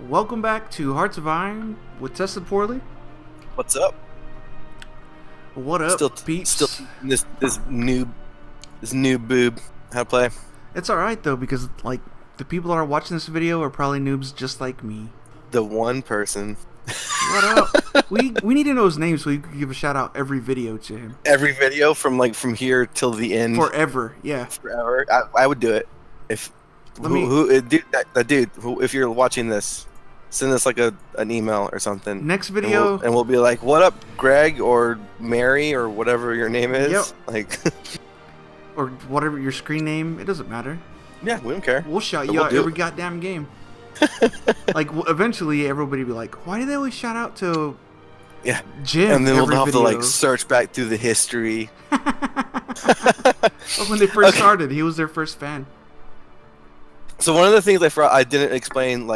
Welcome back to Hearts of Iron with Tested Poorly. What's up? What up, peeps? Still this new boob how to play. It's alright though, because the people that are watching this video are probably noobs just like me. The one person. What up? we need to know his name so we can give a shout out every video to him. Every video from here till the end. Forever, yeah. Forever. I would do it if that dude who, if you're watching this, send us like an email or something. Next video, and we'll be like, "What up, Greg or Mary or whatever your name is?" Yep. Like, or whatever your screen name. It doesn't matter. Yeah, we don't care. We'll shout you out every goddamn game. Eventually, everybody will be like, "Why do they always shout out to?" Yeah, Jim. And then we'll have video. to search back through the history. When they first started, he was their first fan. So one of the things I didn't explain,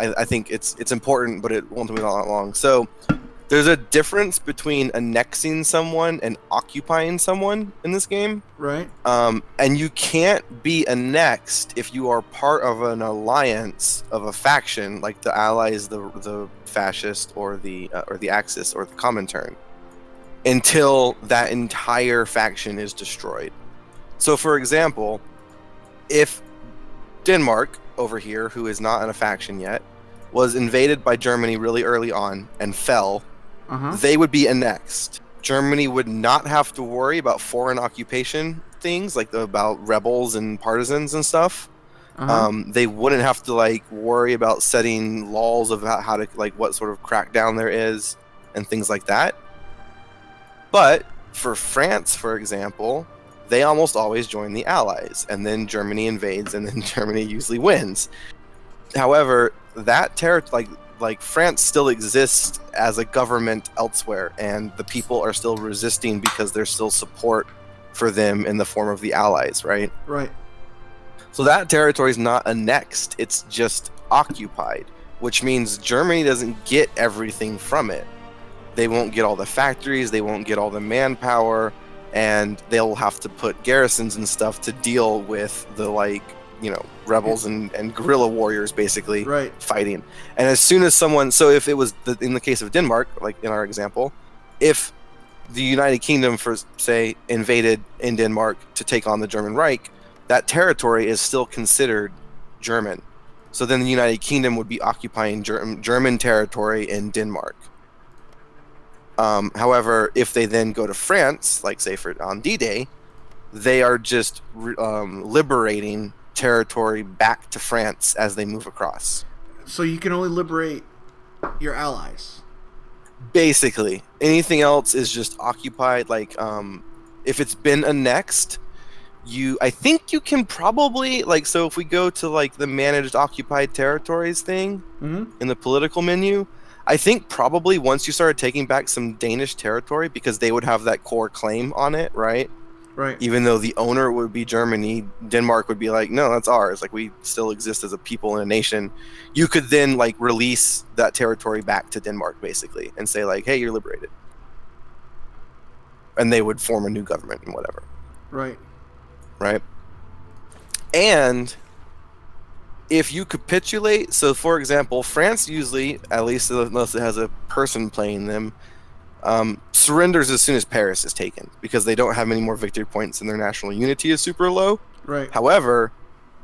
I think it's important, but it won't take me that long. So there's a difference between annexing someone and occupying someone in this game. Right. And you can't be annexed if you are part of an alliance of a faction, like the Allies, the Fascist, or the Axis, or the Comintern, until that entire faction is destroyed. So, for example, if Denmark over here, who is not in a faction yet, was invaded by Germany really early on and fell, they would be annexed. Germany would not have to worry about foreign occupation things, about rebels and partisans and stuff. They wouldn't have to worry about setting laws of how to what sort of crackdown there is and things like that. But for France, for example, they almost always join the Allies, and then Germany invades, and then Germany usually wins. However, that territory, France still exists as a government elsewhere, and the people are still resisting because there's still support for them in the form of the Allies, right? Right. So that territory is not annexed, it's just occupied, which means Germany doesn't get everything from it. They won't get all the factories, they won't get all the manpower, and they'll have to put garrisons and stuff to deal with the rebels and guerrilla warriors basically fighting. And as soon as so if it was in the case of Denmark, like in our example, if the United Kingdom, for say, invaded in Denmark to take on the German Reich, that territory is still considered German. So then the United Kingdom would be occupying German territory in Denmark. However, if they then go to France, say on D-Day, they are just liberating territory back to France as they move across. So you can only liberate your allies. Basically, anything else is just occupied. If it's been annexed, I think you can probably so if we go to the managed occupied territories thing in the political menu, I think probably once you started taking back some Danish territory, because they would have that core claim on it, right? Right. Even though the owner would be Germany, Denmark would be like, no, that's ours. We still exist as a people and a nation. You could then release that territory back to Denmark, basically, and say hey, you're liberated. And they would form a new government and whatever. Right. Right. And if you capitulate, so for example, France usually, at least unless it has a person playing them, surrenders as soon as Paris is taken, because they don't have many more victory points and their national unity is super low. Right. However,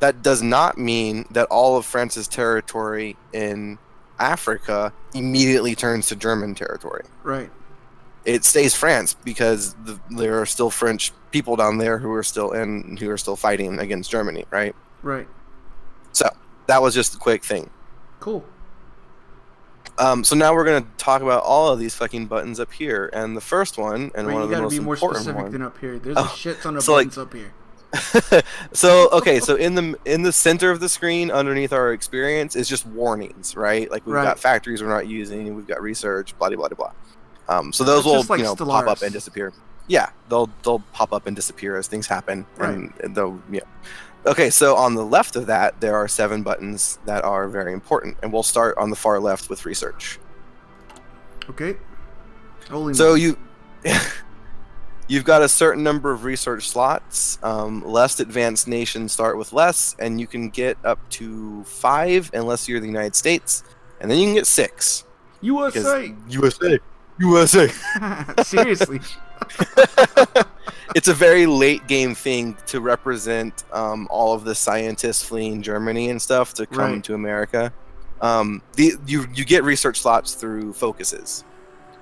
that does not mean that all of France's territory in Africa immediately turns to German territory. Right. It stays France because there are still French people down there who are still fighting against Germany, right? Right. So that was just a quick thing. Cool. So now we're gonna talk about all of these fucking buttons up here, and the first one, and one of the most important ones. You gotta be more specific than up here. There's a shit ton of buttons up here. So in the center of the screen, underneath our experience, is just warnings, right? We've got factories we're not using, we've got research, blah blah blah blah. So those will pop up and disappear. Yeah, they'll pop up and disappear as things happen, and they'll Okay, so on the left of that, there are 7 buttons that are very important, and we'll start on the far left with research. Okay. You've got a certain number of research slots. Less advanced nations start with less, and you can get up to 5 unless you're the United States, and then you can get 6. Because USA. USA. Seriously. It's a very late game thing to represent all of the scientists fleeing Germany and stuff to come to America. You get research slots through focuses.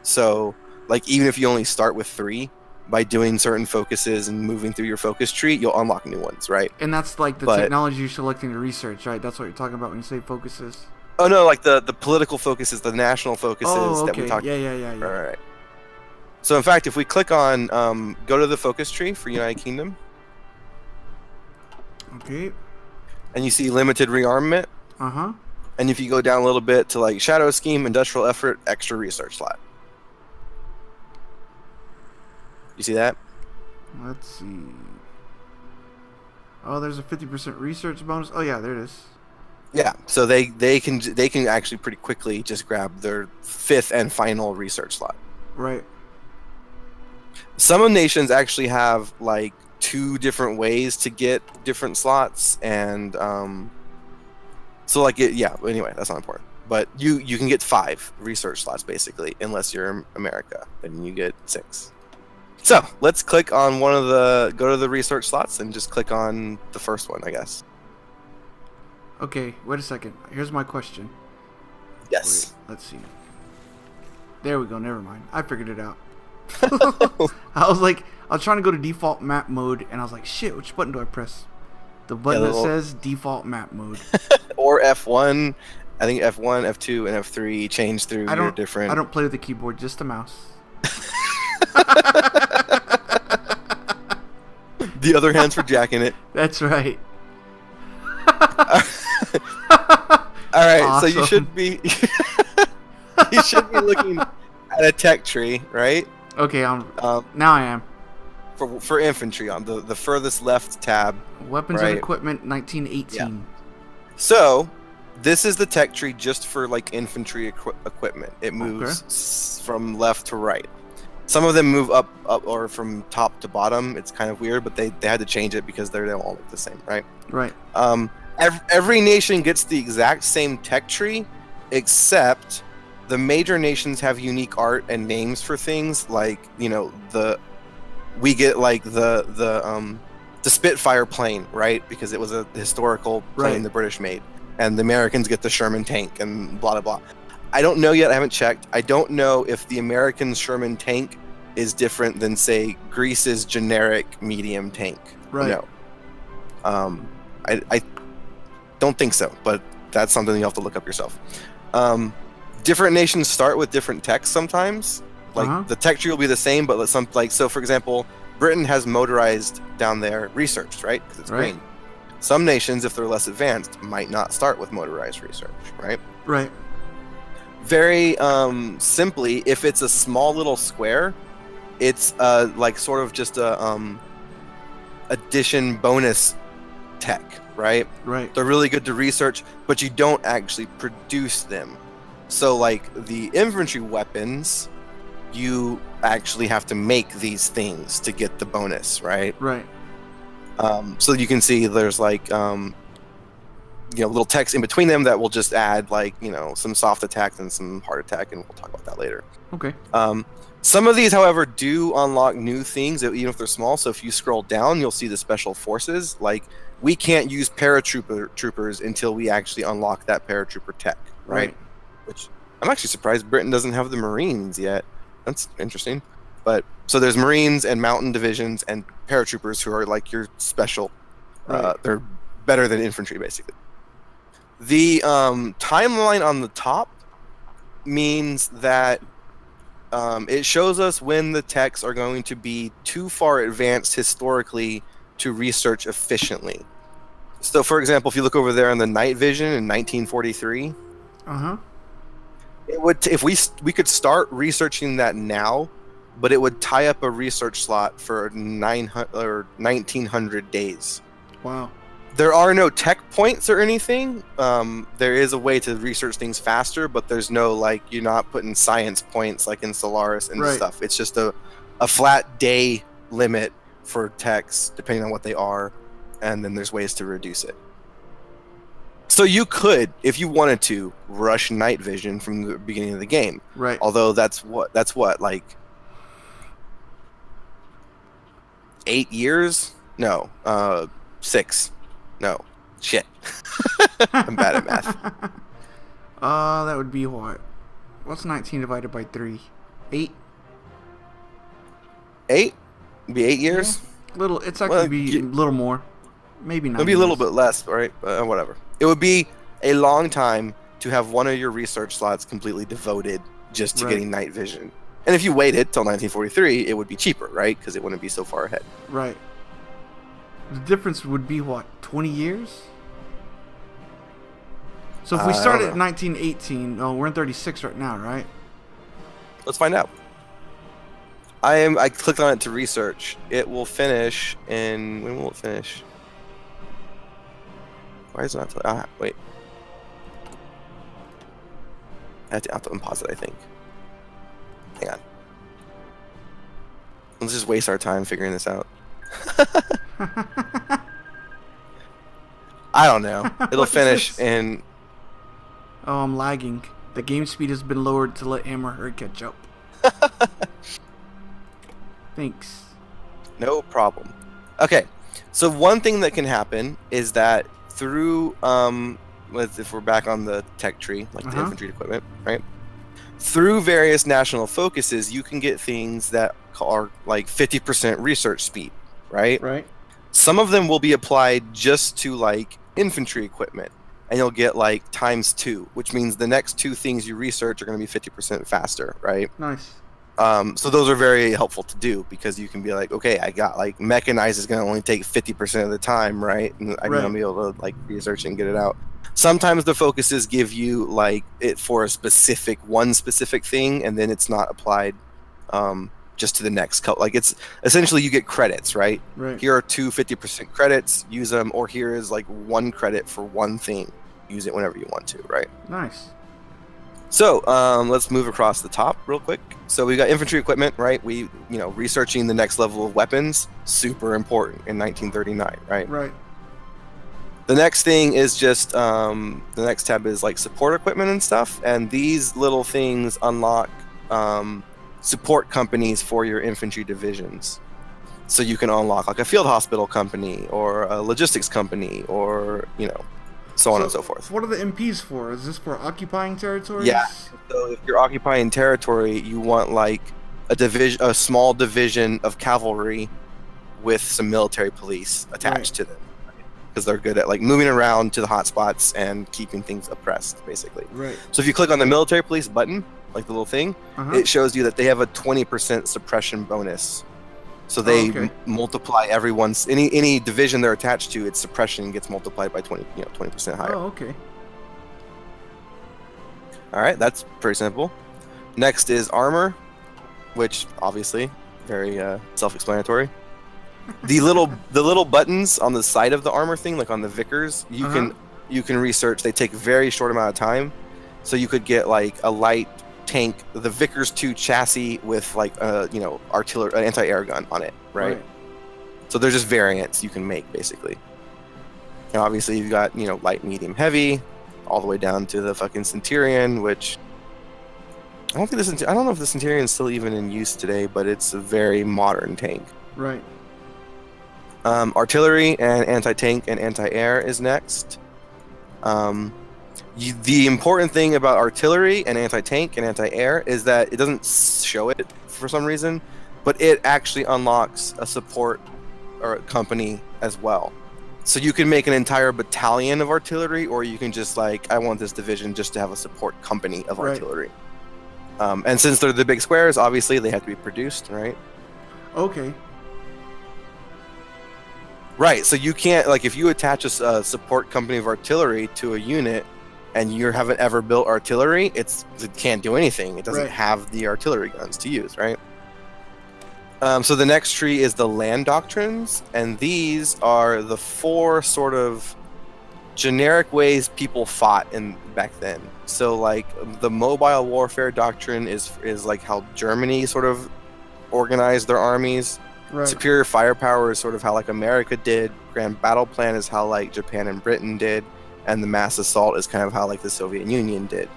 So, like, even if you only start with 3, by doing certain focuses and moving through your focus tree, you'll unlock new ones, right? And that's like the technology you're selecting to research, right? That's what you're talking about when you say focuses. Oh no, like the political focuses, the national focuses that we talked. Yeah. Right. So in fact, if we click on go to the focus tree for United Kingdom. Okay. And you see limited rearmament. Uh-huh. And if you go down a little bit to like shadow scheme, industrial effort, extra research slot. You see that? Let's see. Oh, there's a 50% research bonus. Oh yeah, there it is. Yeah, so they can actually pretty quickly just grab their 5th and final research slot. Right. Some nations actually have like 2 different ways to get different slots, and so like anyway, that's not important. But you can get 5 research slots basically, unless you're in America, then you get 6. So let's click on go to the research slots and just click on the first one, I guess. Okay, wait a second. Here's my question. Yes. Wait, let's see. There we go. Never mind. I figured it out. I was trying to go to default map mode, and I was like, shit, which button do I press? The button that says default map mode. Or F1. I think F1, F2, and F3 change through your different... I don't play with the keyboard, just the mouse. The other hand's for jacking it. That's right. All right, awesome. So you should be looking at a tech tree, right? Okay, now I am. For infantry on the furthest left tab. Weapons and equipment 1918. Yeah. So this is the tech tree just for like infantry equipment. It moves from left to right. Some of them move up or from top to bottom. It's kind of weird, but they had to change it because they don't all look the same, right? Right. Every nation gets the exact same tech tree, except the major nations have unique art and names for things. Like, you know, we get like the Spitfire plane, right? Because it was a historical plane the British made, and the Americans get the Sherman tank and blah blah blah. I don't know yet. I haven't checked. I don't know if the American Sherman tank is different than, say, Greece's generic medium tank. Right. No. I don't think so, but that's something you have to look up yourself. Different nations start with different techs sometimes. Like the tech tree will be the same, but so for example, Britain has motorized down there research, right? Because it's green. Some nations, if they're less advanced, might not start with motorized research, right? Right. Very simply, if it's a small little square, it's like sort of just a addition bonus tech, right? Right. They're really good to research, but you don't actually produce them. So like the infantry weapons, you actually have to make these things to get the bonus, right? Right. So you can see there's like little text in between them that will just add like, some soft attack and some hard attack, and we'll talk about that later. Okay. Some of these, however, do unlock new things, even if they're small. So if you scroll down, you'll see the special forces. Like, we can't use paratroopers until we actually unlock that paratrooper tech, right? Which I'm actually surprised Britain doesn't have the Marines yet. That's interesting. But so there's Marines and mountain divisions and paratroopers who are like your special. They're better than infantry, basically. The timeline on the top means that it shows us when the techs are going to be too far advanced historically to research efficiently. So, for example, if you look over there on the night vision in 1943, it would if we could start researching that now, but it would tie up a research slot for 900 or 1900 days. Wow. There are no tech points or anything. There is a way to research things faster, but there's no, you're not putting science points like in Solaris and stuff. It's just a flat day limit for techs, depending on what they are, and then there's ways to reduce it. So you could, if you wanted to, rush night vision from the beginning of the game. Right. Although that's what, like 8 years? No. 6. No. Shit. I'm bad at math. That would be what? What's 19 divided by 3? 8? 8? It'd be 8 years? Yeah. Little. It's actually be a little more. Maybe 9 Maybe a little bit less, right? Whatever. It would be a long time to have one of your research slots completely devoted just to getting night vision. And if you waited till 1943, it would be cheaper, right? Because it wouldn't be so far ahead. Right. The difference would be what? 20 years? So if we started at 1918, we're in 36 right now, right? Let's find out. I clicked on it to research. It will finish in... When will it finish? Why is it not... wait. I have to unpause it, I think. Hang on. Let's just waste our time figuring this out. I don't know. It'll finish in... Oh, I'm lagging. The game speed has been lowered to let him or her catch up. Thanks. No problem. Okay, so one thing that can happen is that through... if we're back on the tech tree, like the infantry equipment, right? Through various national focuses, you can get things that are like 50% research speed, right? Right. Some of them will be applied just to like infantry equipment, and you'll get like ×2, which means the next 2 things you research are going to be 50% faster, right? Nice. So those are very helpful to do because you can be like, okay, I got like mechanized is going to only take 50% of the time, right? And I'm going to be able to like research and get it out. Sometimes the focuses give you like it for one specific thing, and then it's not applied just to the next couple. Like it's essentially you get credits, right? Right. Here are 2 50% credits, use them, or here is like 1 credit for one thing. Use it whenever you want to, right? Nice. So let's move across the top real quick. So we got infantry equipment, right? Researching the next level of weapons, super important in 1939, right? Right. The next thing is just the next tab is like support equipment and stuff, and these little things unlock support companies for your infantry divisions. So you can unlock like a field hospital company or a logistics company, or so on and so forth. What are the MPs for? Is this for occupying territories? Yeah. So if you're occupying territory, you want like a small division of cavalry with some military police attached to them, because they're good at like moving around to the hot spots and keeping things oppressed, basically. Right. So if you click on the military police button, like the little thing, it shows you that they have a 20% suppression bonus. So they multiply everyone's any division they're attached to, its suppression gets multiplied by 20% higher. Oh, okay. All right, that's pretty simple. Next is armor, which obviously very self-explanatory. The little buttons on the side of the armor thing, like on the Vickers, you can research. They take a very short amount of time, so you could get like a light tank, the Vickers 2 chassis with like artillery, anti-air gun on it, right? So there's just variants you can make basically. And obviously you've got light, medium, heavy, all the way down to the fucking Centurion, which I don't know if the Centurion is still even in use today, but it's a very modern tank. Right. Artillery and anti-tank and anti-air is next. The important thing about artillery and anti-tank and anti-air is that it doesn't show it for some reason, but it actually unlocks a support or a company as well. So you can make an entire battalion of artillery, or you can just like, I want this division just to have a support company of artillery. And since they're the big squares, obviously they have to be produced, right? Okay. Right, so you can't, like, if you attach a support company of artillery to a unit and you haven't ever built artillery, it can't do anything. It doesn't have the artillery guns to use, right? So the next tree is the land doctrines, and these are the 4 sort of generic ways people fought back then. So, like, the mobile warfare doctrine is like how Germany sort of organized their armies. Right. Superior firepower is sort of how like America did. Grand battle plan is how like Japan and Britain did, and the mass assault is kind of how like the Soviet Union did.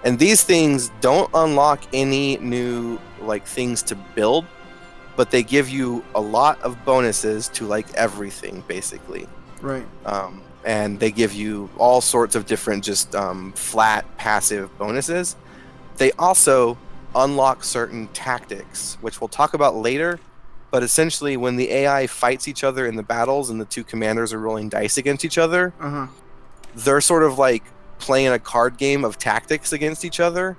And these things don't unlock any new like things to build, but they give you a lot of bonuses to like everything basically. Right. And they give you all sorts of different just flat passive bonuses. They also unlock certain tactics, which we'll talk about later. But essentially, when the AI fights each other in the battles and the two commanders are rolling dice against each other, they're sort of like playing a card game of tactics against each other.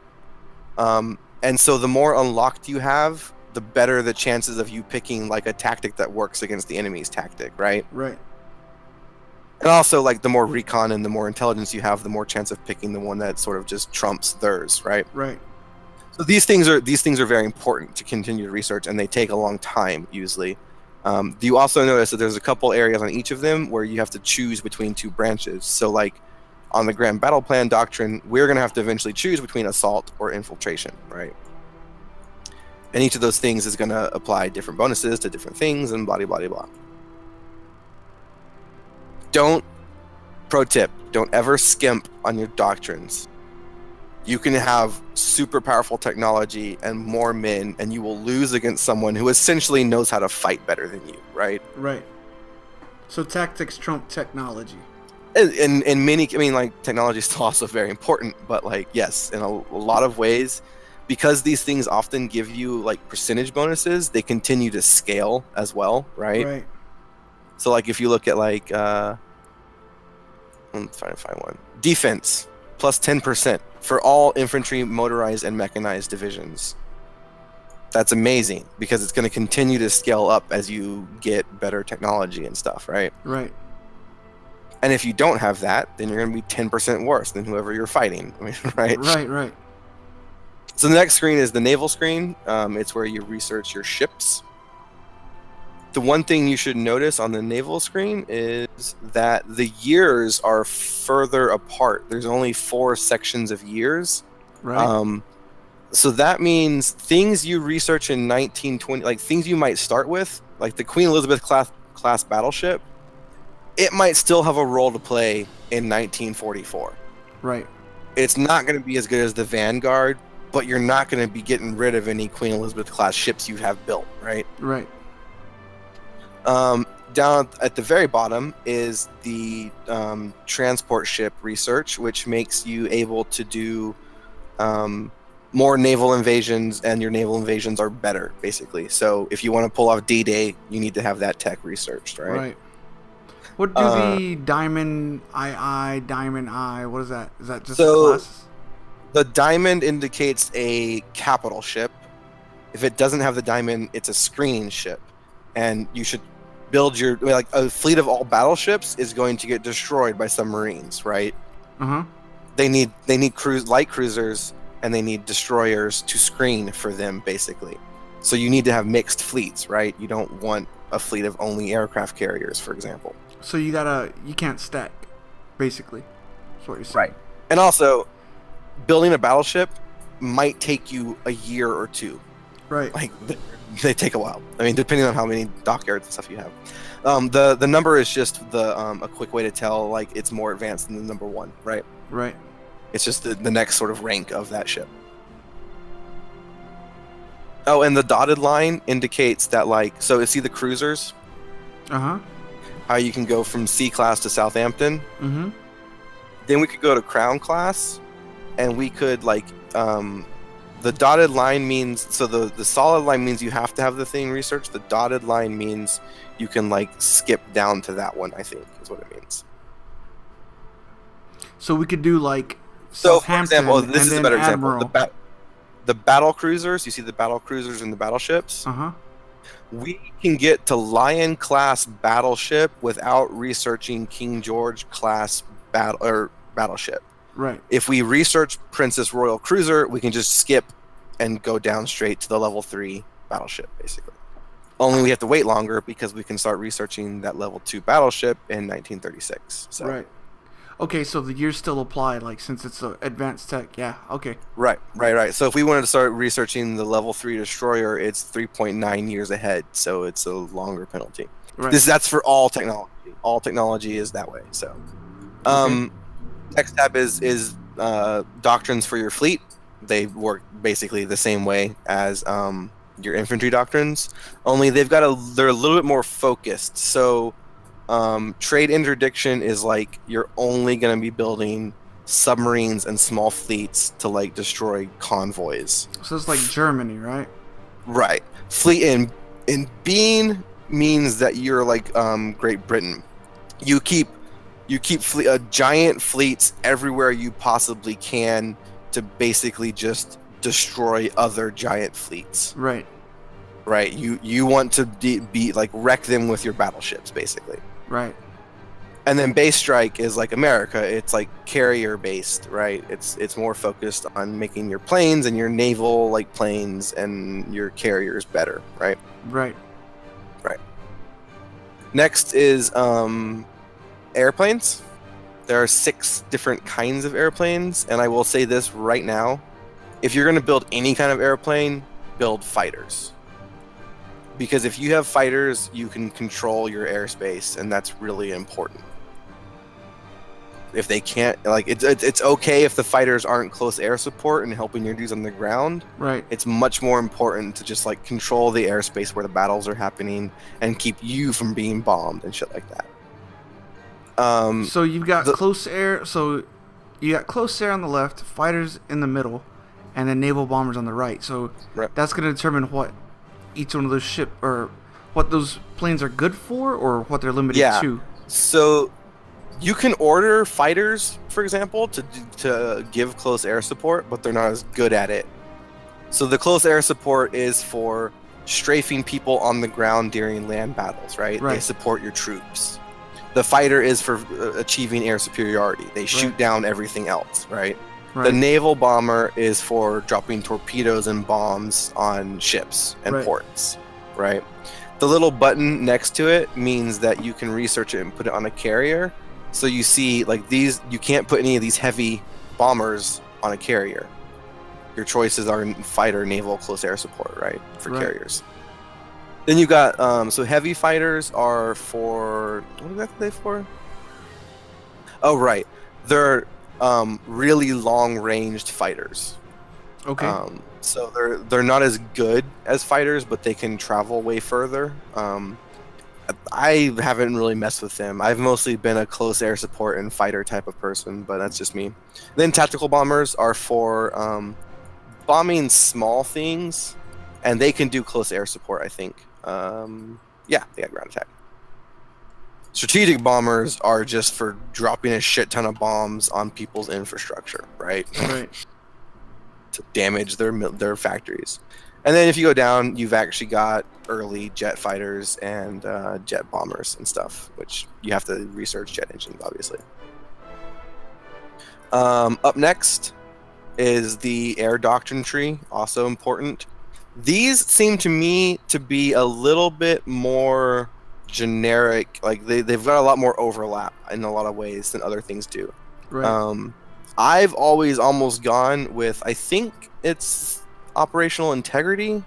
And so the more unlocked you have, the better the chances of you picking like a tactic that works against the enemy's tactic, right? Right. And also, like, the more recon and the more intelligence you have, the more chance of picking the one that sort of just trumps theirs, right? Right. So these things are very important to continue to research, and they take a long time usually. You also notice that there's a couple areas on each of them where you have to choose between two branches. So, like, on the Grand Battle Plan Doctrine, we're going to have to eventually choose between assault or infiltration, right? And each of those things is going to apply different bonuses to different things, and blah, blah, blah, blah. Pro tip, don't ever skimp on your doctrines. You can have super powerful technology and more men, and you will lose against someone who essentially knows how to fight better than you, right? Right. So tactics trump technology. In many, I mean, like, technology is also very important, but, like, yes, in a lot of ways, because these things often give you, like, percentage bonuses, they continue to scale as well, right? Right. So, like, if you look at, like, let's try to find one. Defense, plus 10% for all infantry, motorized, and mechanized divisions. That's amazing, because it's going to continue to scale up as you get better technology and stuff, right? Right. And if you don't have that, then you're going to be 10% worse than whoever you're fighting, I mean, right? Right. So the next screen is the naval screen. It's where you research your ships. The one thing you should notice on the naval screen is that the years are further apart. There's only 4 sections of years. Right. So that means things you research in 1920, like things you might start with, like the Queen Elizabeth class battleship, it might still have a role to play in 1944. Right. It's not going to be as good as the Vanguard, but you're not going to be getting rid of any Queen Elizabeth class ships you have built, right? Right. Down at the very bottom is the transport ship research, which makes you able to do more naval invasions, and your naval invasions are better, basically. So if you want to pull off D-Day, you need to have that tech researched, right? Right. What do the Diamond Diamond I, what is that? Is that just classes? The diamond indicates a capital ship. If it doesn't have the diamond, it's a screen ship. And you should build your, like, a fleet of all battleships is going to get destroyed by submarines, right? They need light cruisers, and they need destroyers to screen for them, basically. So you need to have mixed fleets, right? You don't want a fleet of only aircraft carriers, for example. So you can't stack, basically. That's what you're saying. Right. And also, building a battleship might take you a year or two. Right. Like, they take a while. I mean, depending on how many dockyards and stuff you have. The number is just a quick way to tell, like, it's more advanced than the number 1, right? Right. It's just the next sort of rank of that ship. Oh, and the dotted line indicates that, like, so see the cruisers? How you can go from C class to Southampton? Then we could go to Crown class, and we could, like, the dotted line means, so the solid line means you have to have the thing researched. The dotted line means you can, like, skip down to that one, I think, is what it means. So we could do, like, so, for example, this is a better Admiral. example. The battle cruisers, you see the battle cruisers and the battleships? We can get to Lion class battleship without researching King George class battleship. Right. If we research Princess Royal Cruiser, we can just skip and go down straight to the level 3 battleship, basically. Only we have to wait longer because we can start researching that level 2 battleship in 1936. So. Right. Okay, so the years still apply, like since it's advanced tech. Yeah. Okay. Right. So if we wanted to start researching the level 3 destroyer, it's 3.9 years ahead, so it's a longer penalty. Right. That's for all technology. All technology is that way. So, Okay. next tab is doctrines for your fleet. They work basically the same way as your infantry doctrines, only they're a little bit more focused. So, trade interdiction is like you're only going to be building submarines and small fleets to like destroy convoys. So it's like Germany, right? Right. Fleet in being means that you're like Great Britain. You keep giant fleets everywhere you possibly can to basically just destroy other giant fleets. Right. Right. You want to be like wreck them with your battleships, basically. Right. And then base strike is like America. It's like carrier based, right? It's more focused on making your planes and your naval like planes and your carriers better, right? Right. Right. Next is airplanes. There are 6 different kinds of airplanes, and I will say this right now: if you're going to build any kind of airplane, build fighters. Because if you have fighters, you can control your airspace, and that's really important. If they can't, like, it's okay if the fighters aren't close air support and helping your dudes on the ground. Right. It's much more important to just like control the airspace where the battles are happening and keep you from being bombed and shit like that. So you've got close air. So you got close air on the left, fighters in the middle, and then naval bombers on the right. So that's going to determine what each one of those ship or what those planes are good for, or what they're limited to. So you can order fighters, for example, to give close air support, but they're not as good at it. So the close air support is for strafing people on the ground during land battles, right? They support your troops. The fighter is for achieving air superiority. They shoot down everything else, right? The naval bomber is for dropping torpedoes and bombs on ships and ports, right? The little button next to it means that you can research it and put it on a carrier. So you see, like, these, you can't put any of these heavy bombers on a carrier. Your choices are fighter, naval, close air support, right? For carriers. Then you got, so heavy fighters are for, what exactly are they for? Oh, right. They're really long-ranged fighters. Okay. So they're not as good as fighters, but they can travel way further. I haven't really messed with them. I've mostly been a close air support and fighter type of person, but that's just me. Then tactical bombers are for bombing small things, and they can do close air support, I think. Yeah, they got ground attack. Strategic bombers are just for dropping a shit ton of bombs on people's infrastructure, right? Right. To damage their factories. And then if you go down, you've actually got early jet fighters and jet bombers and stuff, which you have to research jet engines, obviously. Up next is the air doctrine tree, also important. These seem to me to be a little bit more generic, like they've got a lot more overlap in a lot of ways than other things do. Right. I've always almost gone with, I think it's operational integrity,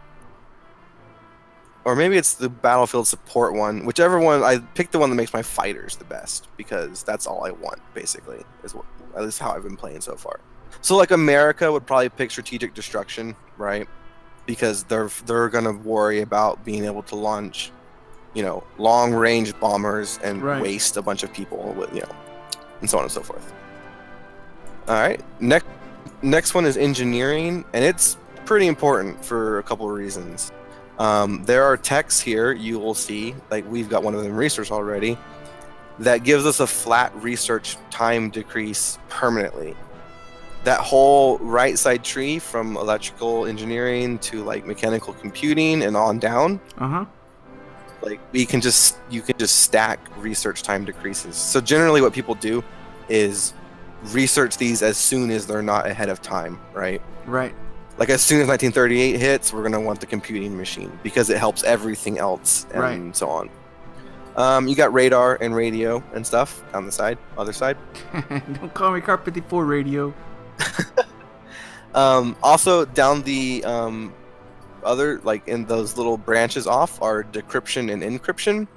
or maybe it's the battlefield support one. Whichever one, I picked the one that makes my fighters the best, because that's all I want, basically, is what, at least how I've been playing so far. So like America would probably pick strategic destruction, right? Because they're gonna worry about being able to launch, long range bombers and waste a bunch of people with, and so on and so forth. All right, next one is engineering, and it's pretty important for a couple of reasons. There are texts here you will see, like we've got one of them researched already, that gives us a flat research time decrease permanently. That whole right side tree from electrical engineering to like mechanical computing and on down. Like you can just stack research time decreases. So generally what people do is research these as soon as they're not ahead of time, right? Right. Like as soon as 1938 hits, we're going to want the computing machine because it helps everything else and so on. You got radar and radio and stuff on the other side. Don't call me Car 54 radio. Also down the other, like in those little branches off, are decryption and encryption.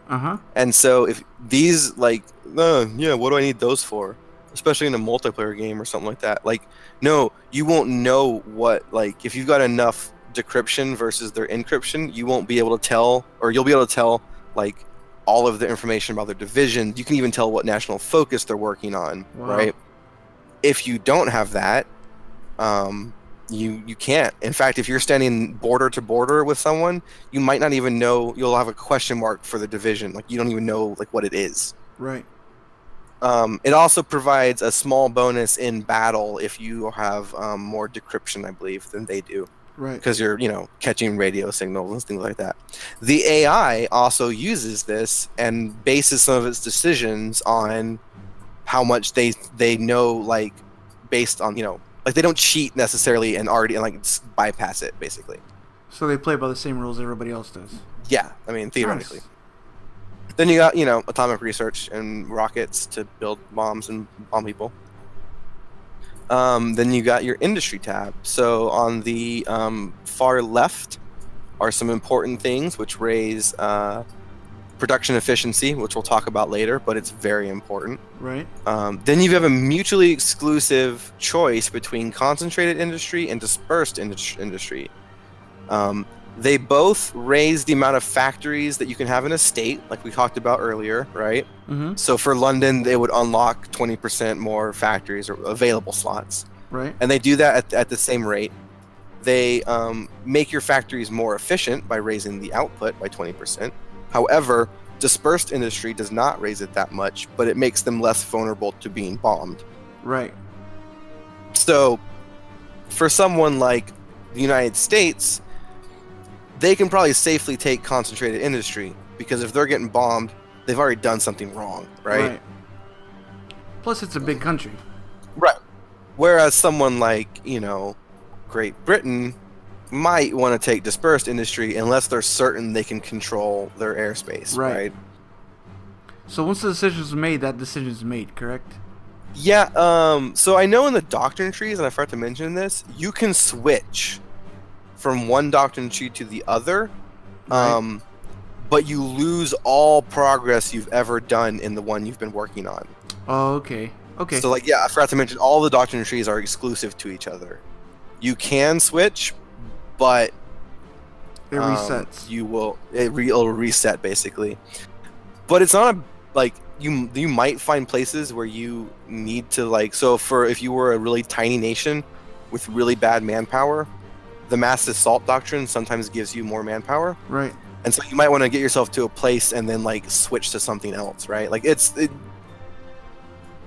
And so if these like, yeah, what do I need those for? Especially in a multiplayer game or something like that. Like, no, you won't know what, like, if you've got enough decryption versus their encryption, you won't be able to tell, or you'll be able to tell, like, all of the information about their division. You can even tell what national focus they're working on, right? If you don't have that, you can't. In fact, if you're standing border to border with someone, you might not even know, you'll have a question mark for the division. Like, you don't even know, like, what it is. Right. It also provides a small bonus in battle if you have more decryption, I believe, than they do. Right. Because you're, catching radio signals and things like that. The AI also uses this and bases some of its decisions on how much they know, like, based on, like, they don't cheat necessarily and already like bypass it, basically. So they play by the same rules everybody else does. Yeah, I mean, theoretically. Nice. Then you got, atomic research and rockets to build bombs and bomb people. Then you got your industry tab. So on the far left are some important things which raise production efficiency, which we'll talk about later, but it's very important. Right. Then you have a mutually exclusive choice between concentrated industry and dispersed industry. They both raise the amount of factories that you can have in a state, like we talked about earlier, right? Mm-hmm. So for London, they would unlock 20% more factories or available slots. Right. And they do that at the same rate. They make your factories more efficient by raising the output by 20%. However, dispersed industry does not raise it that much, but it makes them less vulnerable to being bombed. Right. So for someone like the United States, they can probably safely take concentrated industry, because if they're getting bombed, they've already done something wrong, right? Plus, it's a big country. Right. Whereas someone like, Great Britain might want to take dispersed industry unless they're certain they can control their airspace, right? So once the decision's made, that decision's made, correct? Yeah, so I know in the doctrine trees, and I forgot to mention this, you can switch from one doctrine tree to the other, but you lose all progress you've ever done in the one you've been working on. Oh, okay. Okay. So, like, yeah, I forgot to mention, all the doctrine trees are exclusive to each other. You can switch, but it resets. It'll reset, basically. But it's not you might find places where you need to, like, so if you were a really tiny nation with really bad manpower, the mass assault doctrine sometimes gives you more manpower. Right. And so you might want to get yourself to a place and then, like, switch to something else, right? Like,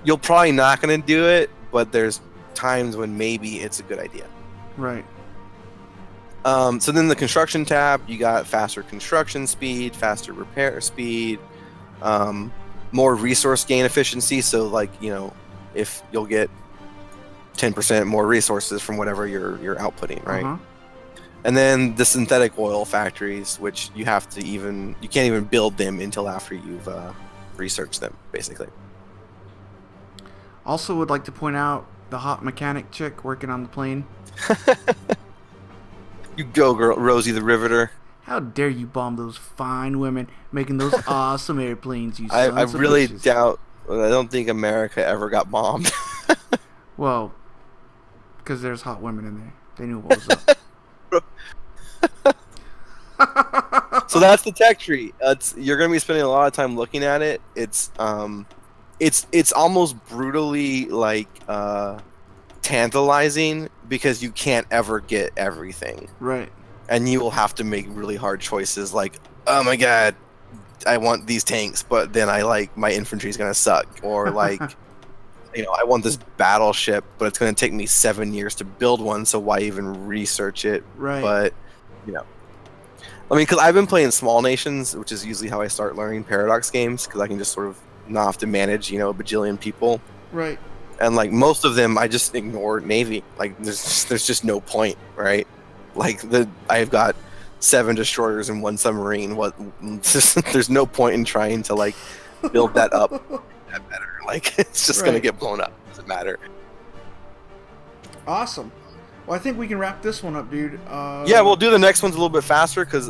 you'll probably not going to do it, but there's times when maybe it's a good idea. Right. So then the construction tab, you got faster construction speed, faster repair speed, more resource gain efficiency. So, like, if you'll get 10% more resources from whatever you're outputting, right? Uh-huh. And then the synthetic oil factories, which you can't even build them until after you've researched them, basically. Also would like to point out the hot mechanic chick working on the plane. You go, girl, Rosie the Riveter. How dare you bomb those fine women making those awesome airplanes, you I sons of really bitches. doubt, I don't think America ever got bombed. Well, because there's hot women in there. They knew what was up. So that's the tech tree. You're going to be spending a lot of time looking at it. It's almost brutally, like, tantalizing, because you can't ever get everything. Right. And you will have to make really hard choices, like, oh my god, I want these tanks, but then my infantry's going to suck. Or, like, I want this battleship, but it's going to take me 7 years to build one, so why even research it? Right. But, I mean, because I've been playing small nations, which is usually how I start learning Paradox games, because I can just sort of not have to manage, a bajillion people. Right. And, like, most of them, I just ignore Navy. Like, there's just no point, right? Like, I've got 7 destroyers and 1 submarine. What? There's no point in trying to like build that up. That better. Like it's just gonna get blown up. Doesn't matter. Awesome. Well, I think we can wrap this one up, dude. Yeah, we'll do the next ones a little bit faster because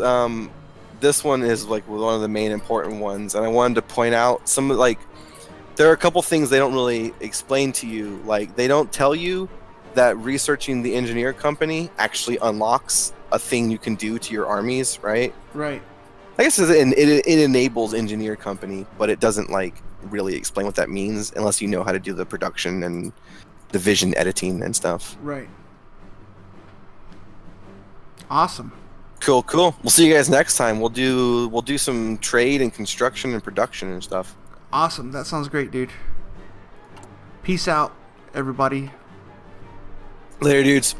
this one is like one of the main important ones, and I wanted to point out some like there are a couple things they don't really explain to you. Like they don't tell you that researching the engineer company actually unlocks a thing you can do to your armies, right? Right. I guess it enables engineer company, but it doesn't like really explain what that means unless you know how to do the production and the vision editing and stuff. Right. Awesome. Cool. We'll see you guys next time. We'll do some trade and construction and production and stuff. Awesome. That sounds great, dude. Peace out, everybody. Later, dudes.